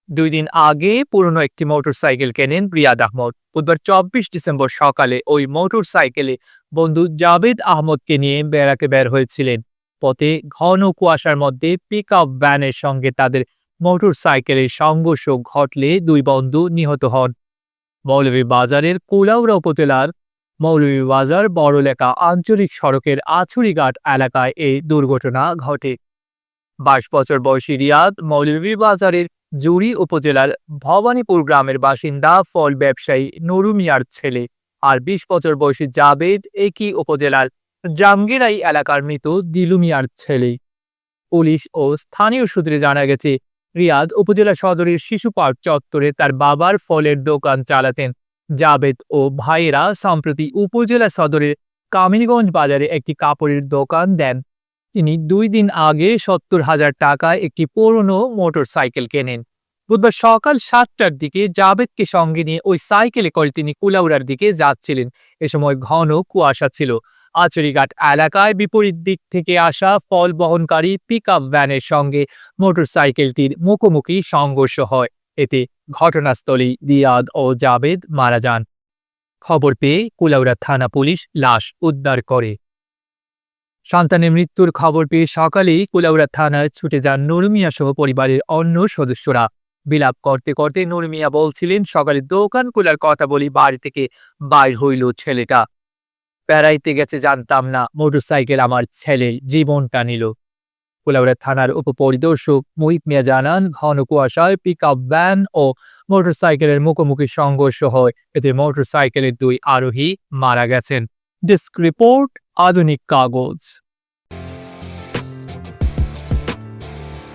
2 দিন আগে পুরনো একটি মোটরসাইকেল কেনেন রিয়াদ আহমদ। বুধবার 24 ডিসেম্বর সকালে ওই মোটরসাইকেলে বন্ধু জাবেদ আহমদকে নিয়ে বেড়াতে বের হয়েছিলেন। পথে ঘন কুয়াশার মধ্যে পিকআপ ভ্যানের সঙ্গে তাদের মোটরসাইকেলের সংঘর্ষ ঘটলে দুই বন্ধু নিহত হন। মৌলভীবাজারের কুলাউড়া উপজেলার মৌলভীবাজার বড়লেখা আঞ্চলিক সড়কের আছুরিঘাট এলাকায় এই দুর্ঘটনা ঘটে। 22 বছর বয়সী রিয়াদ মৌলভীবাজারের জুড়ি উপজেলার ভবানীপুর গ্রামের বাসিন্দা ফল ব্যবসায়ী নুরু মিয়ার ছেলে। আর 20 বছর বয়সী জাবেদ একই উপজেলার জামগিরাই এলাকার মৃত দিলু মিয়ার ছেলে। পুলিশ ও স্থানীয় সূত্রে জানা গেছে, রিয়াদ উপজেলা সদরের শিশু পার্ক চত্বরে তার বাবার ফলের দোকান চালাতেন। জাবেদ ও ভাইয়েরা সম্প্রতি উপজেলা সদরের কামিনীগঞ্জ বাজারে একটি কাপড়ের দোকান দেন। তিনি 2 দিন আগে 70,000 টাকায় একটি পুরনো মোটরসাইকেল কেনেন। বুধবার সকাল 7টার দিকে জাবেদকে সঙ্গে নিয়ে ওই সাইকেলে করে তিনি কুলাউড়ার দিকে যাচ্ছিলেন। এ সময় ঘন কুয়াশা ছিল। আচরিঘাট এলাকায় বিপরীত দিক থেকে আসা ফল বহনকারী পিকআপ ভ্যানের সঙ্গে মোটরসাইকেলটির মুখোমুখি সংঘর্ষ হয়। এতে ঘটনাস্থলেই রিয়াদ ও জাবেদ মারা যান। খবর পেয়ে কুলাউড়া থানা পুলিশ লাশ উদ্ধার করে। সন্তানের মৃত্যুর খবর পেয়ে সকালেই কুলাউড়া থানায় ছুটে যান নুরু মিয়া সহ পরিবারের অন্য সদস্যরা। বিলাপ করতে করতে নুরু মিয়া বলছিলেন, সকালে দোকান খোলার কথা বলি বাড়ি থেকে বাইর হইল ছেলেটা। বেড়াইতে গেছে জানতাম না, মোটরসাইকেল আমার ছেলে জীবনটা নিল। কুলাউড়া থানার উপপরিদর্শক মোহিত মিয়া জানান, ঘন কুয়াশায় পিকআপ ভ্যান ও মোটরসাইকেলের মুখোমুখি সংঘর্ষ হয়। এতে মোটরসাইকেলের 2 আরোহী মারা গেছেন। ডেস্ক রিপোর্ট, আধুনিক কাগজ।